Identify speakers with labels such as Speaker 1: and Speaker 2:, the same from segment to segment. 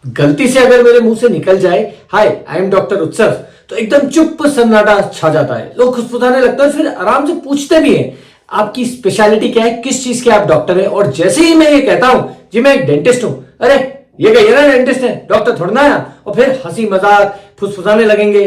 Speaker 1: गलती से अगर मेरे मुंह से निकल जाए हाय आई एम डॉक्टर उत्सव, तो एकदम चुप सन्नाटा छा जाता है। लोग खुशफुसाने लगते हैं, फिर आराम से पूछते भी हैं आपकी स्पेशलिटी क्या है, किस चीज के आप डॉक्टर हैं। और जैसे ही मैं ये कहता हूं जी मैं एक डेंटिस्ट हूं, अरे ये कहिए ना डेंटिस्ट है, डॉक्टर थोड़ा ना है। और फिर हंसी मजाक फुसफुसाने लगेंगे।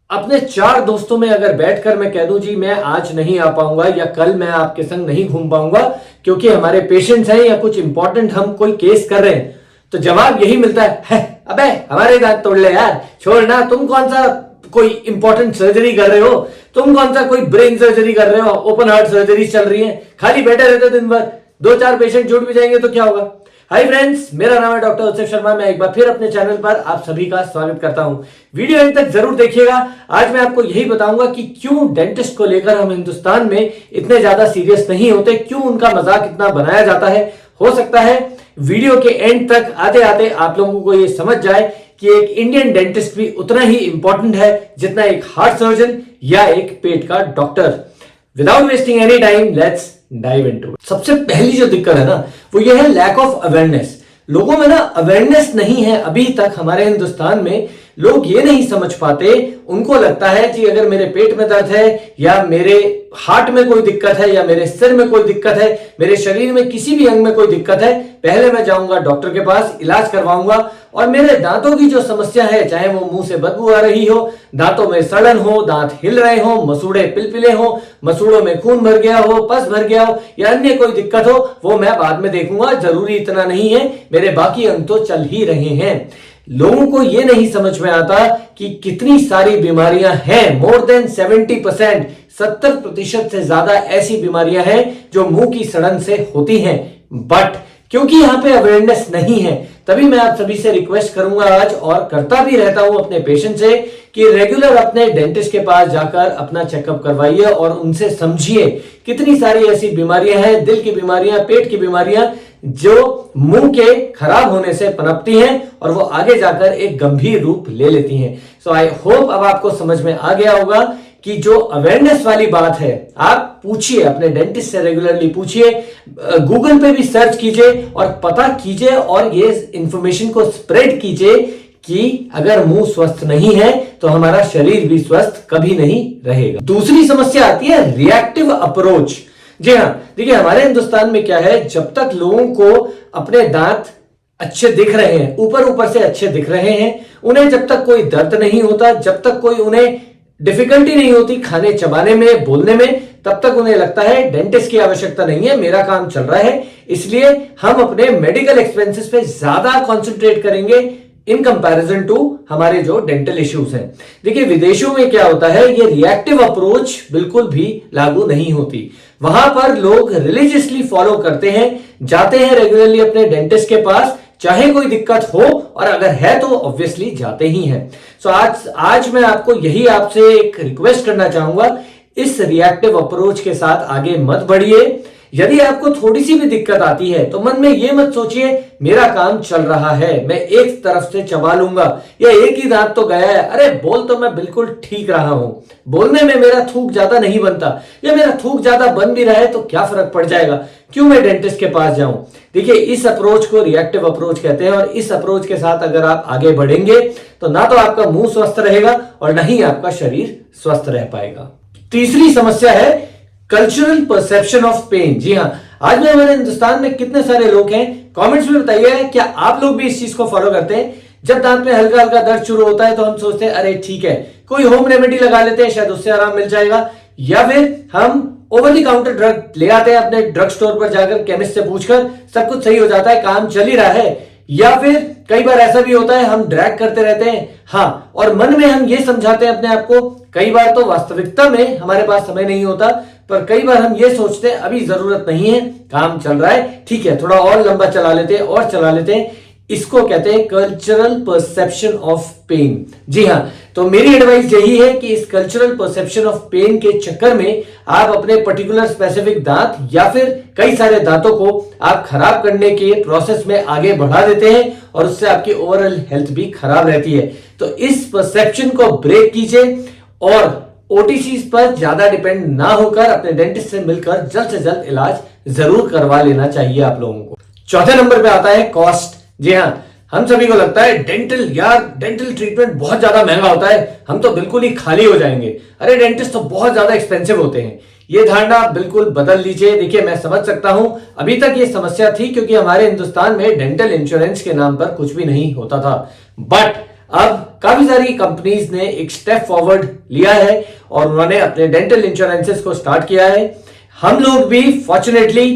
Speaker 1: अपने 4 दोस्तों में अगर बैठकर मैं कह दूं जी मैं आज नहीं आ पाऊंगा या कल मैं आपके संग नहीं घूम पाऊंगा क्योंकि हमारे पेशेंट्स हैं या कुछ इंपॉर्टेंट हम कोई केस कर रहे हैं, तो जवाब यही मिलता है अबे हमारे दांत तोड़ ले यार, छोड़ ना, तुम कौन सा कोई इंपॉर्टेंट सर्जरी कर रहे हो, तुम कौन सा कोई ब्रेन सर्जरी कर रहे हो, ओपन हार्ट सर्जरी चल रही है, खाली बैठे रहते हो दिन भर, 2-4 पेशेंट जुड़ भी जाएंगे तो क्या होगा। हाय फ्रेंड्स, मेरा नाम है डॉक्टर उत्सव शर्मा। मैं एक बार फिर अपने चैनल पर आप सभी का स्वागत करता हूं। वीडियो अंत तक जरूर देखिएगा। आज मैं आपको यही बताऊंगा कि क्यों डेंटिस्ट को लेकर हम हिंदुस्तान में इतने ज्यादा सीरियस नहीं होते, क्यों उनका मजाक इतना बनाया जाता है। हो सकता है वीडियो के एंड तक आते आते आप लोगों को यह समझ जाए कि एक इंडियन डेंटिस्ट भी उतना ही इंपॉर्टेंट है जितना एक हार्ट सर्जन या एक पेट का doctor. Without wasting any time let's dive into it. सबसे पहली जो दिक्कत है ना वो ये है लैक ऑफ अवेयरनेस। लोगों में ना अवेयरनेस नहीं है अभी तक। हमारे हिंदुस्तान में लोग ये नहीं समझ पाते, उनको लगता है कि अगर मेरे पेट में दर्द है या मेरे हार्ट में कोई दिक्कत है या मेरे सिर में कोई दिक्कत है, मेरे शरीर में किसी भी अंग में कोई दिक्कत है, पहले मैं जाऊंगा डॉक्टर के पास, इलाज करवाऊंगा। और मेरे दांतों की जो समस्या है, चाहे वो मुंह से बदबू आ रही हो, दांतों में सड़न हो, दांत हिल रहे हो, मसूड़े पिलपिले हो, मसूड़ों में खून भर गया हो, पस भर गया हो या अन्य कोई दिक्कत हो, वो मैं बाद में देखूंगा, जरूरी इतना नहीं है, मेरे बाकी अंग तो चल ही रहे हैं। लोगों को यह नहीं समझ में आता कि कितनी सारी बीमारियां हैं। मोर देन 70%, 70% से ज्यादा ऐसी बीमारियां हैं जो मुंह की सड़न से होती हैं। बट क्योंकि यहां पे अवेयरनेस नहीं है, तभी मैं आप सभी से रिक्वेस्ट करूंगा आज, और करता भी रहता हूं अपने पेशेंट से, कि रेगुलर अपने डेंटिस्ट के पास जाकर अपना चेकअप करवाइए और उनसे समझिए कितनी सारी ऐसी बीमारियां हैं, दिल की बीमारियां, पेट की बीमारियां, जो मुंह के खराब होने से पनपती हैं और वो आगे जाकर एक गंभीर रूप ले लेती हैं। सो आई होप अब आपको समझ में आ गया होगा कि जो अवेयरनेस वाली बात है, आप पूछिए अपने डेंटिस्ट से, रेगुलरली पूछिए, गूगल पे भी सर्च कीजिए और पता कीजिए और ये इंफॉर्मेशन को स्प्रेड कीजिए कि अगर मुंह स्वस्थ नहीं है तो हमारा शरीर भी स्वस्थ कभी नहीं रहेगा। दूसरी समस्या आती है रिएक्टिव अप्रोच। जी हाँ, देखिए हमारे हिंदुस्तान में क्या है, जब तक लोगों को अपने दांत अच्छे दिख रहे हैं, ऊपर ऊपर से अच्छे दिख रहे हैं, उन्हें जब तक कोई दर्द नहीं होता, जब तक कोई उन्हें डिफिकल्टी नहीं होती खाने चबाने में, बोलने में, तब तक उन्हें लगता है डेंटिस्ट की आवश्यकता नहीं है, मेरा काम चल रहा है। इसलिए हम अपने मेडिकल एक्सपेंसेस पे ज्यादा कॉन्सेंट्रेट करेंगे इन कंपैरिजन टू हमारे जो डेंटल इश्यूज हैं। देखिए विदेशों में क्या होता है, ये रिएक्टिव अप्रोच बिल्कुल भी लागू नहीं होती। वहां पर लोग रिलीजियसली फॉलो करते हैं, जाते हैं रेगुलरली अपने डेंटिस्ट के पास, चाहे कोई दिक्कत हो, और अगर है तो ऑब्वियसली जाते ही हैं। सो आज मैं आपको यही आपसे एक रिक्वेस्ट करना चाहूंगा, इस रिएक्टिव अप्रोच के साथ आगे मत बढ़िए। यदि आपको थोड़ी सी भी दिक्कत आती है तो मन में यह मत सोचिए मेरा काम चल रहा है, मैं एक तरफ से चबा लूंगा या एक ही दांत तो गया है, अरे बोल तो मैं बिल्कुल ठीक रहा हूं, बोलने में मेरा थूक ज्यादा नहीं बनता, या मेरा थूक ज्यादा बन भी रहा है तो क्या फर्क पड़ जाएगा, क्यों मैं डेंटिस्ट के पास जाऊं। देखिए इस अप्रोच को रिएक्टिव अप्रोच कहते हैं, और इस अप्रोच के साथ अगर आप आगे बढ़ेंगे तो ना तो आपका मुंह स्वस्थ रहेगा और ना ही आपका शरीर स्वस्थ रह पाएगा। तीसरी समस्या है कल्चरल परसेप्शन ऑफ पेन। जी हाँ, आज में हमारे हिंदुस्तान में कितने सारे लोग हैं, कमेंट्स में बताइए क्या आप लोग भी इस चीज को फॉलो करते हैं। जब दांत में हल्का हल्का दर्द शुरू होता है तो हम सोचते हैं अरे ठीक है कोई होम रेमेडी लगा लेते हैं, शायद उससे आराम मिल जाएगा, या फिर हम ओवर द काउंटर ड्रग ले आते हैं अपने ड्रग स्टोर पर जाकर, केमिस्ट से पूछकर, सब कुछ सही हो जाता है, काम चल ही रहा है। या फिर कई बार ऐसा भी होता है हम ड्रैग करते रहते हैं, हाँ, और मन में हम ये समझाते हैं अपने आप को, कई बार तो वास्तविकता में हमारे पास समय नहीं होता, पर कई बार हम ये सोचते हैं अभी जरूरत नहीं है, काम चल रहा है, ठीक है थोड़ा और लंबा चला लेते हैं और चला लेते हैं। इसको कहते हैं कल्चरल परसेप्शन ऑफ पेन। जी हाँ, तो मेरी एडवाइस यही है कि इस कल्चरल परसेप्शन ऑफ पेन के चक्कर में आप अपने पर्टिकुलर स्पेसिफिक दांत या फिर कई सारे दांतों को आप खराब करने के प्रोसेस में आगे बढ़ा देते हैं और उससे आपकी ओवरऑल हेल्थ भी खराब रहती है। तो इस परसेप्शन को ब्रेक कीजिए और ओटीसीज पर ज्यादा डिपेंड ना होकर अपने डेंटिस्ट से मिलकर जल्द से जल्द इलाज जरूर करवा लेना चाहिए आप लोगों को। चौथे नंबर पे आता है कॉस्ट। जी हाँ, हम सभी को लगता है डेंटल, यार डेंटल ट्रीटमेंट बहुत ज्यादा महंगा होता है, हम तो बिल्कुल ही खाली हो जाएंगे, अरे डेंटिस्ट तो बहुत ज्यादा एक्सपेंसिव होते हैं। ये धारणा बिल्कुल बदल लीजिए। देखिए, मैं समझ सकता हूं, अभी तक ये समस्या थी क्योंकि हमारे हिंदुस्तान में डेंटल इंश्योरेंस के नाम पर कुछ भी नहीं होता था। बट अब काफी सारी कंपनीज ने एक स्टेप फॉरवर्ड लिया है और उन्होंने अपने डेंटल इंश्योरेंसेस को स्टार्ट किया है। हम लोग भी फॉर्चुनेटली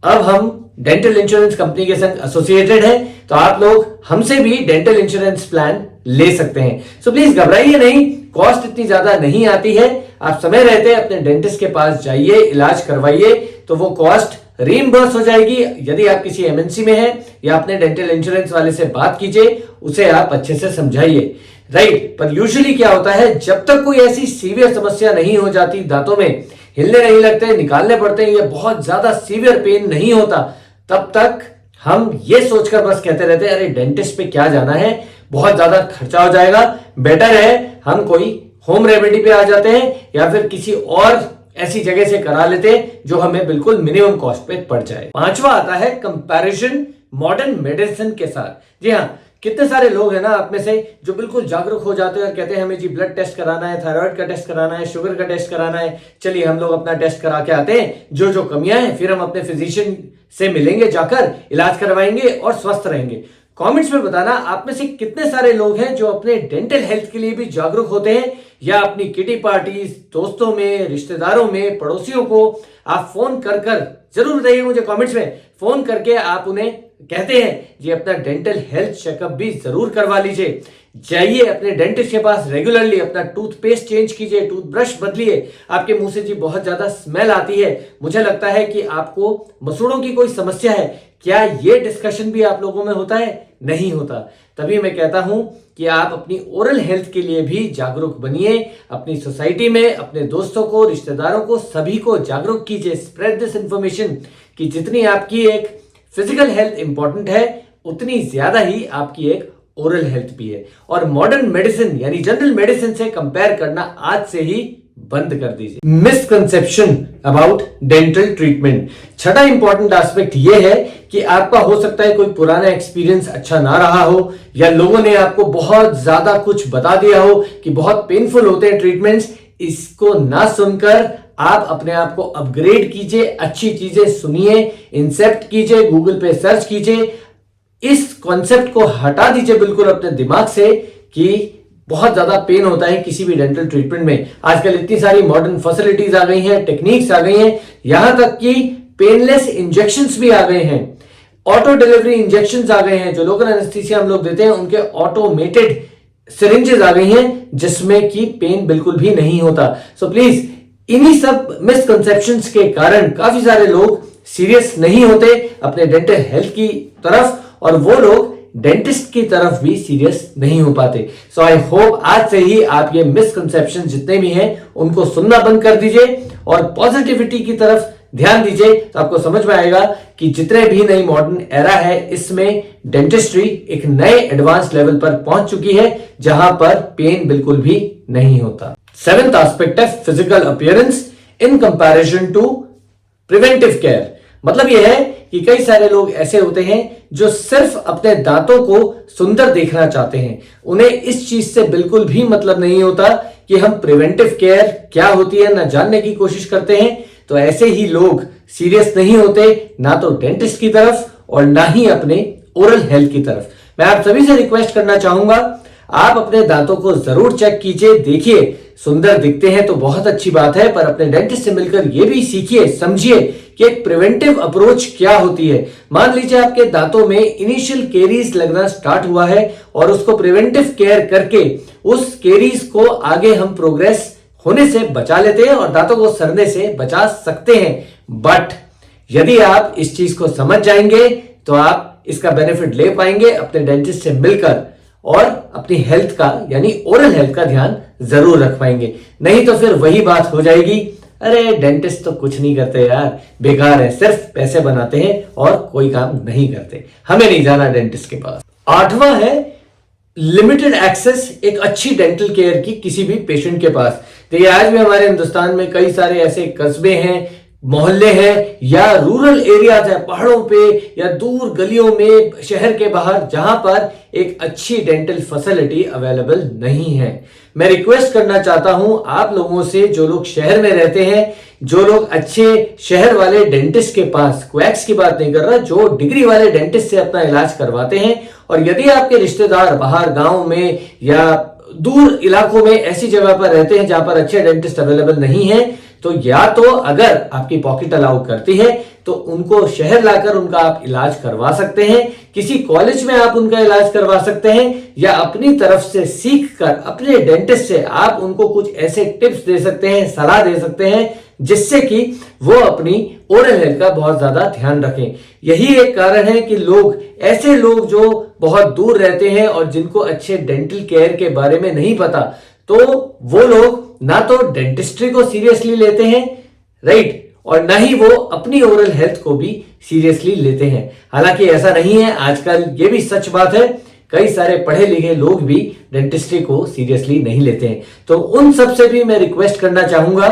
Speaker 1: अब हम डेंटल इंश्योरेंस कंपनी के संग एसोसिएटेड है, तो आप लोग हमसे भी डेंटल इंश्योरेंस प्लान ले सकते हैं। सो प्लीज घबराइए नहीं, कॉस्ट इतनी ज्यादा नहीं आती है। आप समय रहते अपने डेंटिस्ट के पास जाइए, इलाज करवाइए, तो वो कॉस्ट रीइंबर्स हो जाएगी। यदि आप किसी एमएनसी में हैं या अपने डेंटल इंश्योरेंस वाले से बात कीजिए, उसे आप अच्छे से समझाइए, राइट। पर यूजुअली क्या होता है, जब तक कोई ऐसी सीवियर समस्या नहीं हो जाती, दांतों में हिलने नहीं लगते, निकालने पड़ते हैं, ये बहुत ज्यादा सीवियर पेन नहीं होता, तब तक हम ये सोचकर बस कहते रहते हैं अरे डेंटिस्ट पे क्या जाना है, बहुत ज्यादा खर्चा हो जाएगा, बेटर है हम कोई होम रेमेडी पे आ जाते हैं या फिर किसी और ऐसी जगह से करा लेते हैं जो हमें बिल्कुल मिनिमम कॉस्ट पे पड़ जाए। पांचवा आता है कंपैरिजन मॉडर्न मेडिसिन के साथ। जी हाँ, कितने सारे लोग हैं ना आप में से जो बिल्कुल जागरूक हो जाते हैं और कहते हैं हमें जी ब्लड टेस्ट कराना है, थायराइड का टेस्ट कराना है, शुगर का टेस्ट कराना है, चलिए हम लोग अपना टेस्ट करा के आते हैं, जो जो कमियां हैं फिर हम अपने फिजिशियन से मिलेंगे, जाकर इलाज करवाएंगे और स्वस्थ रहेंगे। कमेंट्स में बताना आप में से कितने सारे लोग हैं जो अपने डेंटल हेल्थ के लिए भी जागरूक होते हैं, या अपनी किटी पार्टीज, दोस्तों में, रिश्तेदारों में, पड़ोसियों को आप फोन कर कर जरूर बताइए मुझे कमेंट्स में, फोन करके आप उन्हें कहते हैं जी अपना डेंटल हेल्थ चेकअप भी जरूर करवा लीजिए। जाइए अपने डेंटिस्ट के पास रेगुलरली, अपना टूथपेस्ट चेंज कीजिए, टूथब्रश बदलिए। आपके मुंह से जी बहुत ज्यादा स्मेल आती है, मुझे लगता है कि आपको मसूड़ों की कोई समस्या है, क्या ये डिस्कशन भी आप लोगों में होता है? नहीं होता। तभी मैं कहता हूं कि आप अपनी ओरल हेल्थ के लिए भी जागरूक बनिए, अपनी सोसाइटी में अपने दोस्तों को, रिश्तेदारों को, सभी को जागरूक कीजिए। स्प्रेड दिस इंफॉर्मेशन कि जितनी आपकी एक फिजिकल हेल्थ इंपॉर्टेंट है, उतनी ज्यादा ही आपकी एक ओरल हेल्थ भी है। और मॉडर्न मेडिसिन यानी जनरल मेडिसिन से कंपेयर करना आज से ही बंद कर दीजिए। Misconception about dental treatment. छठा इंपॉर्टेंट एस्पेक्ट यह है कि आपका हो सकता है कोई पुराना एक्सपीरियंस अच्छा ना रहा हो, या लोगों ने आपको बहुत ज्यादा कुछ बता दिया हो कि बहुत पेनफुल होते हैं ट्रीटमेंट्स। इसको ना सुनकर आप अपने आप को अपग्रेड कीजिए, अच्छी चीजें सुनिए, इंसेप्ट कीजिए, गूगल पे सर्च कीजिए। इस कॉन्सेप्ट को हटा दीजिए बिल्कुल अपने दिमाग से कि बहुत ज्यादा पेन होता है किसी भी डेंटल ट्रीटमेंट में। आजकल इतनी सारी मॉडर्न फैसिलिटीज आ गई हैं, टेक्निक्स आ गई हैं, यहां तक कि पेनलेस इंजेक्शंस भी आ गए हैं, ऑटो डिलीवरी इंजेक्शंस आ गए हैं, जो लोकल एनेस्थीसिया हम लोग देते हैं उनके ऑटोमेटेड सिरिंजेस आ गई हैं जिसमें कि पेन बिल्कुल भी नहीं होता। सो प्लीज, इन्हीं सब मिसकंसेप्शंस के कारण काफी सारे लोग सीरियस नहीं होते अपने डेंटल हेल्थ की तरफ, और वो लोग डेंटिस्ट की तरफ भी सीरियस नहीं हो पाते। सो आई होप आज से ही आप ये मिसकंसेप्शन जितने भी हैं उनको सुनना बंद कर दीजिए और पॉजिटिविटी की तरफ ध्यान दीजिए, तो आपको समझ में आएगा कि जितने भी नई मॉडर्न एरा है इसमें डेंटिस्ट्री एक नए एडवांस लेवल पर पहुंच चुकी है जहां पर पेन बिल्कुल भी नहीं होता। सेवेंथ एस्पेक्ट है physical appearance in comparison to preventive care. मतलब यह है कि कई सारे लोग ऐसे होते हैं जो सिर्फ अपने दांतों को सुंदर देखना चाहते हैं, उन्हें इस चीज से बिल्कुल भी मतलब नहीं होता कि हम प्रिवेंटिव केयर क्या होती है ना जानने की कोशिश करते हैं। तो ऐसे ही लोग सीरियस नहीं होते ना तो डेंटिस्ट की तरफ और ना ही अपने ओरल हेल्थ की तरफ। मैं आप सभी से रिक्वेस्ट करना चाहूंगा, आप अपने दांतों को जरूर चेक कीजिए, देखिए सुंदर दिखते हैं तो बहुत अच्छी बात है, पर अपने डेंटिस्ट से मिलकर यह भी सीखिए, समझिए कि एक प्रिवेंटिव अप्रोच क्या होती है। मान लीजिए आपके दांतों में इनिशियल केरीज लगना स्टार्ट हुआ है और उसको प्रिवेंटिव केयर करके उस केरीज को आगे हम प्रोग्रेस होने से बचा लेते हैं और दांतों को सड़ने से बचा सकते हैं। बट यदि आप इस चीज को समझ जाएंगे तो आप इसका बेनिफिट ले पाएंगे अपने डेंटिस्ट से मिलकर और अपनी हेल्थ का यानी ओरल हेल्थ का ध्यान जरूर रख पाएंगे। नहीं तो फिर वही बात हो जाएगी, अरे डेंटिस्ट तो कुछ नहीं करते यार, बेकार है, सिर्फ पैसे बनाते हैं और कोई काम नहीं करते, हमें नहीं जाना डेंटिस्ट के पास। आठवां है लिमिटेड एक्सेस एक अच्छी डेंटल केयर की किसी भी पेशेंट के पास। देखिए आज भी हमारे हिंदुस्तान में कई सारे ऐसे कस्बे हैं, मोहल्ले हैं या रूरल एरियाज है, पहाड़ों पे या दूर गलियों में, शहर के बाहर, जहां पर एक अच्छी डेंटल फैसिलिटी अवेलेबल नहीं है। मैं रिक्वेस्ट करना चाहता हूं आप लोगों से, जो लोग शहर में रहते हैं, जो लोग अच्छे शहर वाले डेंटिस्ट के पास, क्वैक्स की बात नहीं कर रहा, जो डिग्री वाले डेंटिस्ट से अपना इलाज करवाते हैं, और यदि आपके रिश्तेदार बाहर गांव में या दूर इलाकों में ऐसी जगह पर रहते हैं जहां पर अच्छे डेंटिस्ट अवेलेबल नहीं है, तो या तो अगर आपकी पॉकेट अलाउ करती है तो उनको शहर लाकर उनका आप इलाज करवा सकते हैं, किसी कॉलेज में आप उनका इलाज करवा सकते हैं, या अपनी तरफ से सीख कर अपने डेंटिस्ट से आप उनको कुछ ऐसे टिप्स दे सकते हैं, सलाह दे सकते हैं, जिससे कि वो अपनी ओरल हेल्थ का बहुत ज्यादा ध्यान रखें। यही एक कारण है कि ऐसे लोग जो बहुत दूर रहते हैं और जिनको अच्छे डेंटल केयर के बारे में नहीं पता, तो वो लोग ना तो डेंटिस्ट्री को सीरियसली लेते हैं, राइट, और ना ही वो अपनी ओरल हेल्थ को भी सीरियसली लेते हैं। हालांकि ऐसा नहीं है, आजकल ये भी सच बात है, कई सारे पढ़े लिखे लोग भी डेंटिस्ट्री को सीरियसली नहीं लेते हैं। तो उन सब से भी मैं रिक्वेस्ट करना चाहूंगा,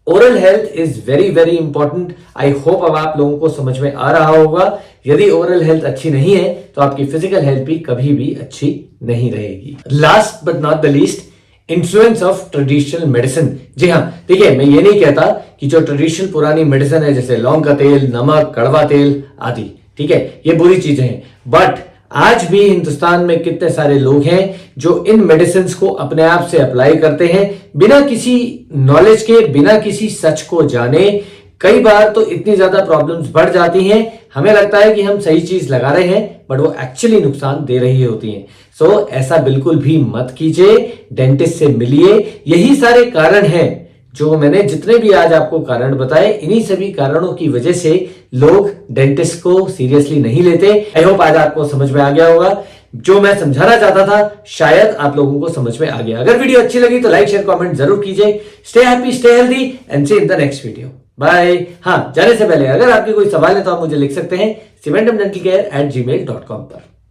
Speaker 1: oral health is very very important. I hope अब आप लोगों को समझ में आ रहा होगा। यदि ओरल हेल्थ अच्छी नहीं है तो आपकी फिजिकल हेल्थ भी कभी भी अच्छी नहीं रहेगी। Last but not the least, influence of traditional medicine. जी हाँ, देखिए, मैं ये नहीं कहता कि जो ट्रेडिशनल पुरानी मेडिसिन है, जैसे लौंग का तेल, नमक, कड़वा तेल आदि, ठीक है, ये बुरी चीजें हैं, बट आज भी हिंदुस्तान में कितने सारे लोग हैं जो इन मेडिसिन को अपने आप से अप्लाई करते हैं बिना किसी नॉलेज के, बिना किसी सच को जाने। कई बार तो इतनी ज्यादा प्रॉब्लम्स बढ़ जाती हैं, हमें लगता है कि हम सही चीज लगा रहे हैं, बट वो एक्चुअली नुकसान दे रही होती हैं। सो ऐसा बिल्कुल भी मत कीजिए, डेंटिस्ट से मिलिए। यही सारे कारण हैं जो मैंने जितने भी आज आपको कारण बताए, इन्हीं सभी कारणों की वजह से लोग डेंटिस्ट को सीरियसली नहीं लेते। आई होप आज आपको समझ में आ गया होगा। जो मैं समझाना चाहता था शायद आप लोगों को समझ में आ गया। अगर वीडियो अच्छी लगी तो लाइक, शेयर, कमेंट जरूर कीजिए। Stay happy, stay healthy and see in the next video. Bye. हाँ, जाने से पहले अगर आपके कोई सवाल है तो आप मुझे लिख सकते हैं cementumdentalcare@gmail.com पर।